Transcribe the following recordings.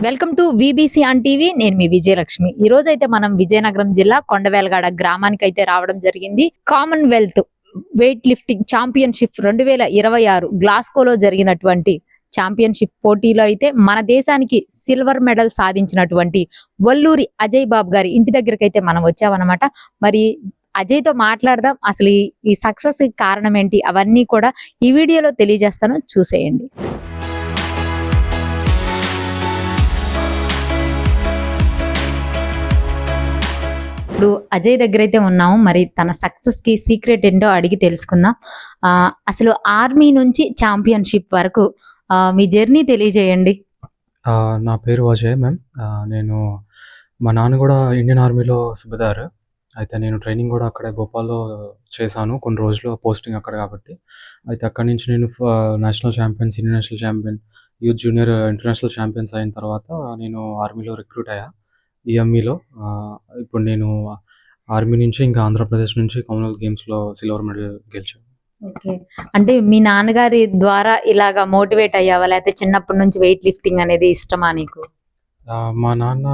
Welcome to VBC on TV. నేను మీ విజయలక్ష్మి. ఈ రోజు అయితే మనం విజయనగరం జిల్లా కొండవేలగాడ గ్రామానికి అయితే రావడం జరిగింది. కామన్వెల్త్ వెయిట్ లిఫ్టింగ్ ఛాంపియన్షిప్ 2026 గ్లాస్కోలో జరిగినటువంటి ఛాంపియన్షిప్ పోటీలో అయితే మన దేశానికి సిల్వర్ మెడల్ సాధించినటువంటి వల్లూరి అజయ్ బాబు గారి ఇంటి దగ్గరికి అయితే మనం వచ్చామన్నమాట. మరి అజయ్ తో మాట్లాడదాం. అసలు ఈ సక్సెస్ కారణం ఏంటి, అవన్నీ కూడా ఈ వీడియోలో తెలియజేస్తాను, చూసేయండి. ఇప్పుడు అజయ్ దగ్గర అయితే ఉన్నాము. మరి తన సక్సెస్ కి సీక్రెట్ ఏంటో అడిగి తెలుసుకుందాం. అసలు ఆర్మీ నుంచి ఛాంపియన్షిప్ వరకు మీ జర్నీ తెలియజేయండి. నా పేరు అజయ్ మ్యామ్. నేను మా నాన్న కూడా ఇండియన్ ఆర్మీలో సుబేదార్. అయితే నేను ట్రైనింగ్ కూడా అక్కడే భోపాల్లో చేశాను కొన్ని రోజులు, పోస్టింగ్ అక్కడ కాబట్టి. అయితే అక్కడి నుంచి నేను national champion, senior national champion, youth junior international champions అయిన తర్వాత నేను ఆర్మీలో రిక్రూట్ అయ్యా ఈఎంఈలో. ఇప్పుడు నేను ఆర్మీ నుంచి ఇంకా ఆంధ్రప్రదేశ్ నుంచి కామన్వెల్త్ గేమ్స్లో సిల్వర్ మెడల్ గెలిచాను. ఓకే, అంటే మీ నాన్నగారి ద్వారా ఇలాగా మోటివేట్ అయ్యావా, లేకపోతే చిన్నప్పటి నుంచి వెయిట్ లిఫ్టింగ్ అనేది ఇష్టమా నీకు? మా నాన్న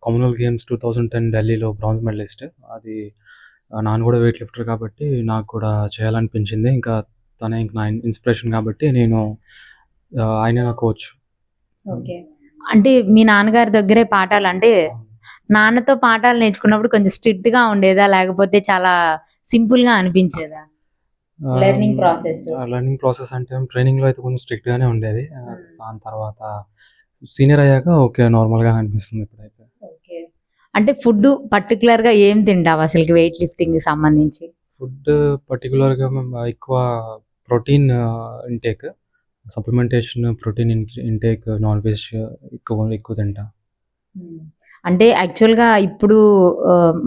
కామన్వెల్త్ గేమ్స్ 2010 ఢిల్లీలో బ్రాంజ్ మెడలిస్ట్. అది నాన్న కూడా వెయిట్ లిఫ్టర్ కాబట్టి నాకు కూడా చేయాలనిపించింది. ఇంకా తనే ఇంక నా ఇన్స్పిరేషన్ కాబట్టి నేను ఆయనే నా కోచ్. ఓకే, అంటే మీ నాన్నగారి దగ్గరే పాఠాలు, అంటే నాన్నతో పాఠాలు నేర్చుకున్నప్పుడు కొంచెం స్ట్రిక్ట్ గా ఉండేదా, లేకపోతే చాలా సింపుల్ గా అనిపించేదా లెర్నింగ్ ప్రాసెస్? లెర్నింగ్ ప్రాసెస్ అంటే ట్రైనింగ్ లో అయితే కొంచెం స్ట్రిక్ట్ గానే ఉండేది. దాని తర్వాత సీనియర్ అయ్యాక ఓకే, నార్మల్ గా అనిపిస్తుంది ఇప్పుడైతే. ఓకే, అంటే ఫుడ్ పర్టికులర్ గా ఏం తింటావు అసలు వెయిట్ లిఫ్టింగ్ కి సంబంధించి? ఫుడ్ పర్టికులర్ గా మేము ఎక్కువ protein intake, supplementation, protein intake, non veg ఎక్కువ తింటా. అంటే యాక్చువల్ గా ఇప్పుడు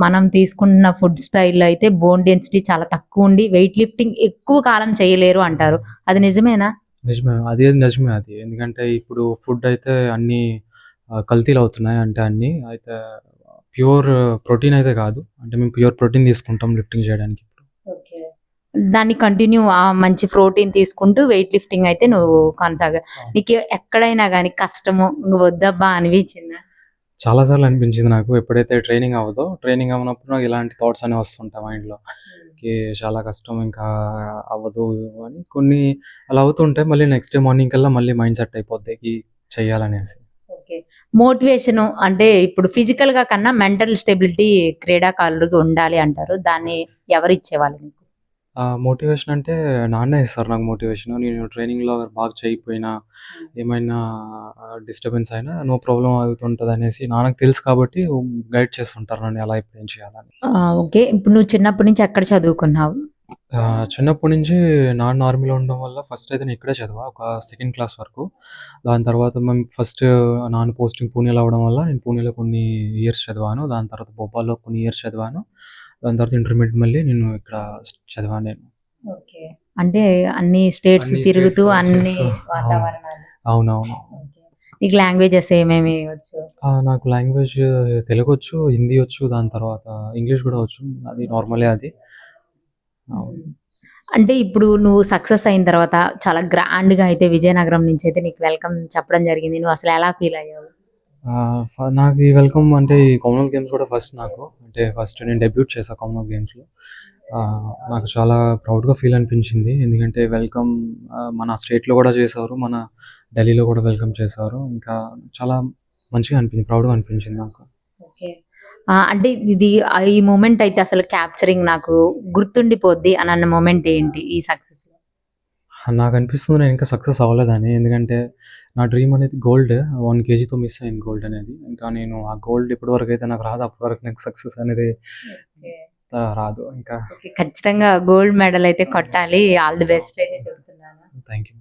మనం తీసుకున్న ఫుడ్ స్టైల్లో అయితే బోన్ డెన్సిటీ చాలా తక్కువ ఉండి వెయిట్ లిఫ్టింగ్ ఎక్కువ కాలం చేయలేరు అంటారు. అది నిజమేనా? నిజమే, నిజమే అది. ఎందుకంటే ఇప్పుడు ఫుడ్ అయితే అన్ని కల్తీలు అవుతున్నాయి. అంటే అన్ని అయితే ప్యూర్ ప్రోటీన్ అయితే కాదు. అంటే మేము ప్యూర్ ప్రోటీన్ తీసుకుంటాం లిఫ్టింగ్ చేయడానికి. ఓకే, దాన్ని కంటిన్యూ మంచి ప్రోటీన్ తీసుకుంటూ వెయిట్ లిఫ్టింగ్ అయితే నువ్వు కొనసాగా. నీకు ఎక్కడైనా కానీ కష్టము వద్దబ్బా అనిపించిందా? చాలా సార్లు అనిపించింది నాకు. ఎప్పుడైతే ట్రైనింగ్ అవ్వదో, ట్రైనింగ్ అవ్వనప్పుడు నాకు ఇలాంటి థాట్స్ అనేవి వస్తుంటాయి మైండ్లో. చాలా కష్టం, ఇంకా అవ్వదు అని కొన్ని అలా అవుతుంటాయి. మళ్ళీ నెక్స్ట్ డే మార్నింగ్ కల్లా మళ్ళీ మైండ్ సెట్ అయిపోద్ది చెయ్యాలనేసి. ఓకే, మోటివేషన్ అంటే ఇప్పుడు ఫిజికల్ గా కన్నా మెంటల్ స్టెబిలిటీ క్రీడాకారులకు ఉండాలి అంటారు. దాన్ని ఎవరు ఇచ్చేవాళ్ళు నీకు? మోటివేషన్ అంటే నాన్నే ఇస్తారు నాకు మోటివేషన్. నేను ట్రైనింగ్లో బాగా చేయకపోయినా, ఏమైనా డిస్టర్బెన్స్ అయినా నో ప్రాబ్లం అవుతుంటుంది అనేసి నాన్నకు తెలుసు కాబట్టి గైడ్ చేస్తుంటారు నన్ను ఎలా ఇప్పుడు ఏం చేయాలని. ఓకే, ఇప్పుడు నువ్వు చిన్నప్పటి నుంచి ఎక్కడ చదువుకున్నావు? చిన్నప్పటి నుంచి నాన్న ఆర్మీలో ఉండడం వల్ల ఫస్ట్ అయితే నేను ఇక్కడే చదివా, ఒక సెకండ్ క్లాస్ వరకు. దాని తర్వాత మేము ఫస్ట్ నాన్న పోస్టింగ్ పూణేలో అవ్వడం వల్ల నేను పూణేలో కొన్ని ఇయర్స్ చదివాను. దాని తర్వాత భోపాల్లో కొన్ని ఇయర్స్ చదివాను. దాని తర్వాత ఇంటర్మీడియట్ మళ్ళీ నేను ఇక్కడ చదివాను నేను. ఓకే, అంటే అన్ని స్టేట్స్ తిరుగుతూ అన్ని వాతావరణాలు. అవునవును. నీకు లాంగ్వేజెస్ ఏమేమి వచ్చు? నాకు లాంగ్వేజ్ తెలుగు వచ్చు, హిందీ వచ్చు, దాని తర్వాత ఇంగ్లీష్ కూడా వచ్చు. అది నార్మలే అది. అంటే ఇప్పుడు నువ్వు సక్సెస్ అయిన తర్వాత చాలా గ్రాండ్ గా అయితే విజయనగరం నుంచి అయితే నీకు వెల్కమ్ చెప్పడం జరిగింది. నువ్వు అసలు ఎలా ఫీల్ అయ్యావు? నాకు ఈ వెల్కమ్ అంటే ఈ కామన్వెల్త్ గేమ్స్ కూడా ఫస్ట్ నాకు, అంటే ఫస్ట్ నేను డెబ్యూట్ చేశాను కామన్వెల్త్ గేమ్స్లో. నాకు చాలా ప్రౌడ్గా ఫీల్ అనిపించింది. ఎందుకంటే వెల్కమ్ మన స్టేట్లో కూడా చేశారు, మన ఢిల్లీలో కూడా వెల్కమ్ చేశారు. ఇంకా చాలా మంచిగా అనిపించింది, ప్రౌడ్గా అనిపించింది నాకు. ఓకే, అంటే ఇది ఈ మూమెంట్ అయితే అసలు క్యాప్చరింగ్ నాకు గుర్తుండిపోద్ది అని అన్న మూమెంట్ ఏంటి ఈ సక్సెస్? నాకు అనిపిస్తుంది నేను ఇంకా సక్సెస్ అవ్వలేదని. ఎందుకంటే నా డ్రీమ్ అనేది గోల్డ్ 1 kgతో మిస్ అయింది గోల్డ్ అనేది. ఇంకా నేను ఆ గోల్డ్ ఇప్పటివరకు అయితే నాకు రాదు. అప్పటి వరకు నాకు సక్సెస్ అనేది రాదు. ఇంకా ఖచ్చితంగా గోల్డ్ మెడల్ అయితే కొట్టాలి. ఆల్ ది బెస్ట్ అయితే చెప్తున్నాను. Thank you.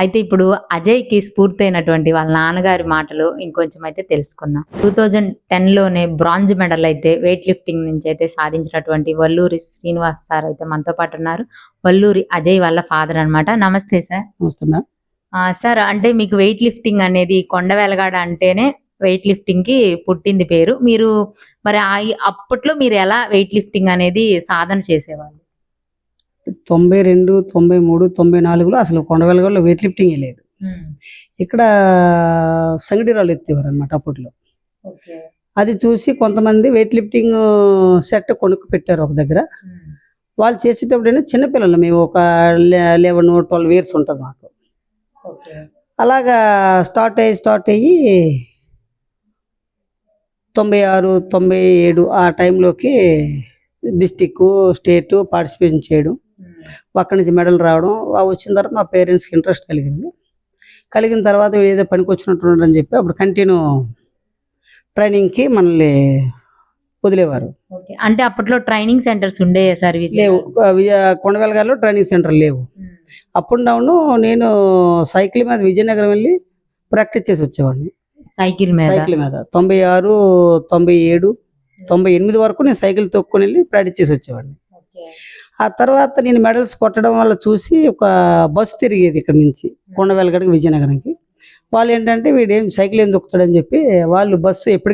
అయితే ఇప్పుడు అజయ్ కి స్ఫూర్తి అయినటువంటి వాళ్ళ నాన్నగారి మాటలు ఇంకొంచెం అయితే తెలుసుకుందాం. 2010లోనే బ్రాంజ్ మెడల్ అయితే వెయిట్ లిఫ్టింగ్ నుంచి అయితే సాధించినటువంటి వల్లూరి శ్రీనివాస్ సార్ అయితే మనతో పాటు ఉన్నారు. వల్లూరి అజయ్ వాళ్ళ ఫాదర్ అన్నమాట. నమస్తే సార్. నమస్తే మ్యామ్. సార్, అంటే మీకు వెయిట్ లిఫ్టింగ్ అనేది కొండవేలగాడ అంటేనే వెయిట్ లిఫ్టింగ్ కి పుట్టింది పేరు. మీరు మరి అప్పట్లో మీరు ఎలా వెయిట్ లిఫ్టింగ్ అనేది సాధన చేసేవాళ్ళు? 92, 93, 94లో అసలు కొండవేలగూడలో వెయిట్ లిఫ్టింగ్ లేదు. ఇక్కడ సంగడిరాళ్ళు ఎత్తేవారు అనమాట అప్పట్లో. అది చూసి కొంతమంది వెయిట్ లిఫ్టింగ్ సెట్ కొనుక్కు పెట్టారు ఒక దగ్గర. వాళ్ళు చేసేటప్పుడు చిన్నపిల్లలు, మేము ఒక 11-12 ఇయర్స్ ఉంటుంది మాకు. అలాగా స్టార్ట్ అయ్యి 96, 97 ఆ టైంలోకి డిస్టిక్, స్టేట్ పార్టిసిపేషన్ చేయడం, అక్కడి నుంచి మెడల్ రావడం వచ్చిన తర్వాత మా పేరెంట్స్కి ఇంట్రెస్ట్ కలిగిన తర్వాత ఏదో పనికి వచ్చినట్టు అని చెప్పి అప్పుడు కంటిన్యూ ట్రైనింగ్కి మనల్ని వదిలేవారు. అంటే అప్పట్లో ట్రైనింగ్ సెంటర్స్ ఉండేవి సార్? లేవు, కొండవేలగాలో ట్రైనింగ్ సెంటర్ లేవు. అప్ అండ్ డౌన్ నేను సైకిల్ మీద విజయనగరం వెళ్ళి ప్రాక్టీస్ చేసి వచ్చేవాడిని. సైకిల్ మీద 96, 97, 98 వరకు నేను సైకిల్ తొక్కుని వెళ్ళి ప్రాక్టీస్ చేసి వచ్చేవాడిని. ఆ తర్వాత నేను మెడల్స్ కొట్టడం వల్ల చూసి ఒక బస్సు తిరిగేది ఇక్కడ నుంచి కొండవేలగడకి విజయనగరంకి. వాళ్ళు ఏంటంటే వీడేం సైకిల్ ఏం దొక్కుతాడని చెప్పి వాళ్ళు బస్సు ఎప్పుడు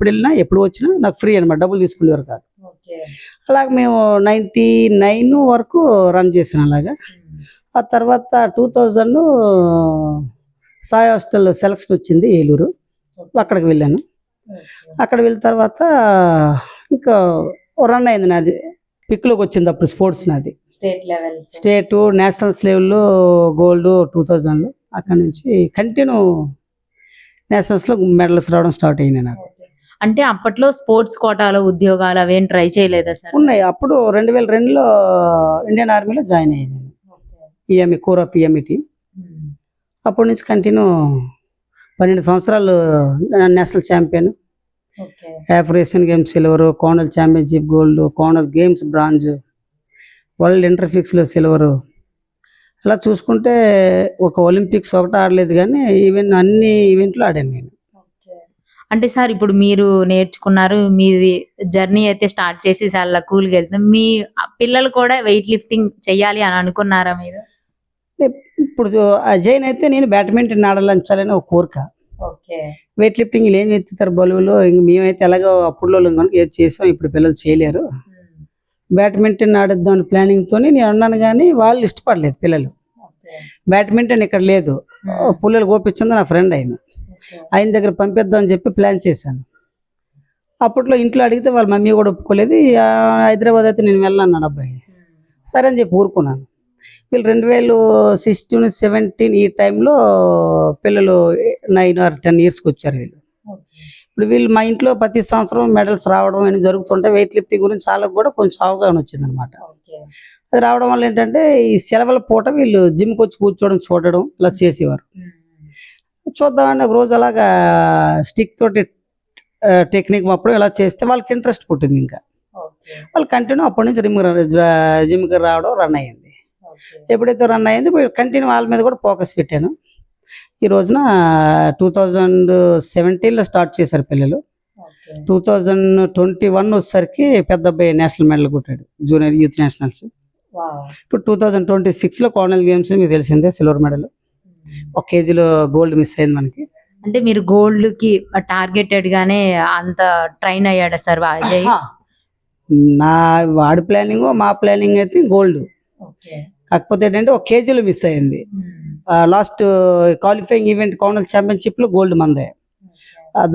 వెళ్ళినా ఎప్పుడు వచ్చినా నాకు ఫ్రీ అనమాట, డబ్బులు తీసుకునేవారు కాదు. అలాగే మేము 99 వరకు రన్ చేసాను అలాగా. ఆ తర్వాత 2000 సాయి హాస్టల్ సెలక్షన్ వచ్చింది ఏలూరు, అక్కడికి వెళ్ళాను. అక్కడ వెళ్ళిన తర్వాత ఇంకా రన్ అయింది నాది, పిక్లోకి వచ్చింది అప్పుడు స్పోర్ట్స్ నాది. స్టేట్, నేషనల్స్ లెవెల్లో గోల్డ్ 2000లో. అక్కడ నుంచి కంటిన్యూ నేషనల్స్లో మెడల్స్ రావడం స్టార్ట్ అయింది నాకు. అంటే అప్పట్లో స్పోర్ట్స్ కోటాలో ఉద్యోగాలు అవేం ట్రై చేయలేదా సార్? ఉన్నాయి. అప్పుడు 2002లో ఇండియన్ ఆర్మీలో జాయిన్ అయ్యాను నేను, EME core of EME team. అప్పటి నుంచి కంటిన్యూ 12 సంవత్సరాలు national champion, African Games silver, Commonwealth championship gold, Commonwealth Games bronze, world ఇంటర్ఫిక్స్లో సిల్వరు. అలా చూసుకుంటే ఒక ఒలింపిక్స్ ఒకటి ఆడలేదు కానీ ఈవెన్ అన్ని ఈవెంట్లు ఆడాను నేను. అంటే సార్ ఇప్పుడు మీరు నేర్చుకున్నారు, మీది జర్నీ అయితే స్టార్ట్ చేసి చాలా కూల్గా వెళ్తుంది. మీ పిల్లలు కూడా వెయిట్ లిఫ్టింగ్ చెయ్యాలి అని అనుకున్నారా మీరు? ఇప్పుడు అజయ్ అయితే నేను బ్యాడ్మింటన్ ఆడాలని ఒక కోరిక. వెయిట్ లిఫ్టింగ్ ఏం ఎత్తుతారు బలువులో, ఇంక మేమైతే ఎలాగో అప్పుడులో కనుక ఏది చేసాం, ఇప్పుడు పిల్లలు చేయలేరు. బ్యాడ్మింటన్ ఆడేద్దాం ప్లానింగ్తో నేను అన్నాను కానీ వాళ్ళు ఇష్టపడలేదు పిల్లలు. బ్యాడ్మింటన్ ఇక్కడ లేదు, పుల్లలు గోపించింది నా ఫ్రెండ్ ఆయన దగ్గర పంపిద్దాం అని చెప్పి ప్లాన్ చేశాను. అప్పట్లో ఇంట్లో అడిగితే వాళ్ళ మమ్మీ కూడా ఒప్పుకోలేదు. హైదరాబాద్ అయితే నేను వెళ్ళాను అబ్బాయి, సరే అని చెప్పి ఊరుకున్నాను. వీళ్ళు 2016, 17 ఈ టైంలో పిల్లలు 9 or 10 ఇయర్స్కి వచ్చారు వీళ్ళు. ఇప్పుడు వీళ్ళు మా ఇంట్లో ప్రతి సంవత్సరం మెడల్స్ రావడం అని జరుగుతుంటే వెయిట్ లిఫ్టింగ్ గురించి వాళ్ళకి కూడా కొంచెం అవగాహన వచ్చింది అనమాట. అది రావడం వల్ల ఏంటంటే ఈ సెలవుల పూట వీళ్ళు జిమ్కి వచ్చి కూర్చోవడం, చూడడం ఇలా చేసేవారు. చూద్దామని ఒక రోజు అలాగా స్టిక్ తోటి టెక్నిక్ అప్పుడు ఇలా చేస్తే వాళ్ళకి ఇంట్రెస్ట్ పుట్టింది. ఇంకా వాళ్ళు కంటిన్యూ అప్పటి నుంచి జిమ్కి రావడం రన్ అయ్యింది. ఎప్పుడైతే రన్ అయ్యింది కంటిన్యూ వాళ్ళ మీద కూడా ఫోకస్ పెట్టాను. ఈ రోజున 2017లో స్టార్ట్ చేశారు పిల్లలు. 2021 వచ్చేసరికి పెద్ద అబ్బాయి నేషనల్ మెడల్ కొట్టాడు జూనియర్ యూత్ నేషనల్స్. ఇప్పుడు 2026లో కామన్వెల్త్ గేమ్స్ మీకు తెలిసిందే సిల్వర్ మెడల్. 1 కేజీలో గోల్డ్ మిస్ అయింది మనకి. అంటే మీరు గోల్డ్ కి టార్గెటెడ్ గానే అంత ట్రైన్ అయ్యాడా సార్ అజయ్? నా వాడి ప్లానింగ్ మా ప్లానింగ్ అయితే గోల్డ్, కాకపోతే ఏంటంటే 1 కేజీలో మిస్ అయింది. లాస్ట్ క్వాలిఫైయింగ్ ఈవెంట్ కామన్వెల్త్ ఛాంపియన్షిప్లో గోల్డ్ మందే.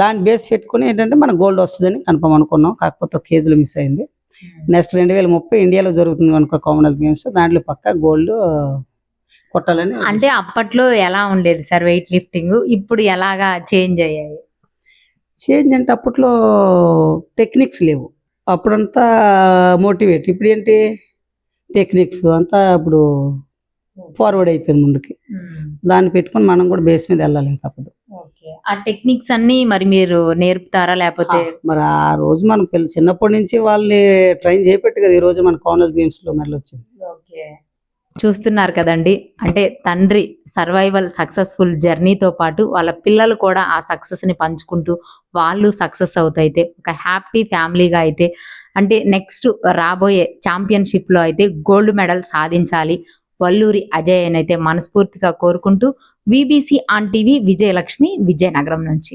దాన్ని బేస్ పెట్టుకుని ఏంటంటే మనకు గోల్డ్ వస్తుందని కన్ఫర్మ్ అనుకున్నాం, కాకపోతే 1 కేజీలో మిస్ అయింది. నెక్స్ట్ 2030 ఇండియాలో జరుగుతుంది కనుక కామన్వెల్త్ గేమ్స్, దాంట్లో పక్కా గోల్డ్ కొట్టాలని. అంటే అప్పట్లో ఎలా ఉండేది సార్ వెయిట్ లిఫ్టింగ్, ఇప్పుడు ఎలాగా చేంజ్ అయ్యాయి? చేంజ్ అంటే అప్పట్లో టెక్నిక్స్ లేవు, అప్పుడంతా మోటివేట్. ఇప్పుడు ఏంటి టెక్నిక్స్ అంతా ఇప్పుడు ఫార్వర్డ్ అయిపోయింది ముందుకి. దాన్ని పెట్టుకుని మనం కూడా బేస్ మీద వెళ్ళాలి, తప్పదు. ఆ టెక్నిక్స్ అన్ని మరి మీరు నేర్పుతారా లేకపోతే? మరి ఆ రోజు మనం చిన్నప్పటి నుంచి వాళ్ళని ట్రైన్ చేయబెట్టు కదా ఈ రోజు మన కామన్వెల్త్ గేమ్స్ లో మెడల్ వచ్చింది. చూస్తున్నారు కదండి, అంటే తండ్రి సర్వైవల్ సక్సెస్ఫుల్ జర్నీతో పాటు వాళ్ళ పిల్లలు కూడా ఆ సక్సెస్ ని పంచుకుంటూ వాళ్ళు సక్సెస్ అవుతాయితే ఒక హ్యాపీ ఫ్యామిలీగా అయితే, అంటే నెక్స్ట్ రాబోయే ఛాంపియన్షిప్ లో అయితే గోల్డ్ మెడల్ సాధించాలి వల్లూరి అజయ్ అయితే మనస్ఫూర్తిగా కోరుకుంటూ, VBC on TV, Vijayalakshmi, Vizianagaram నుంచి.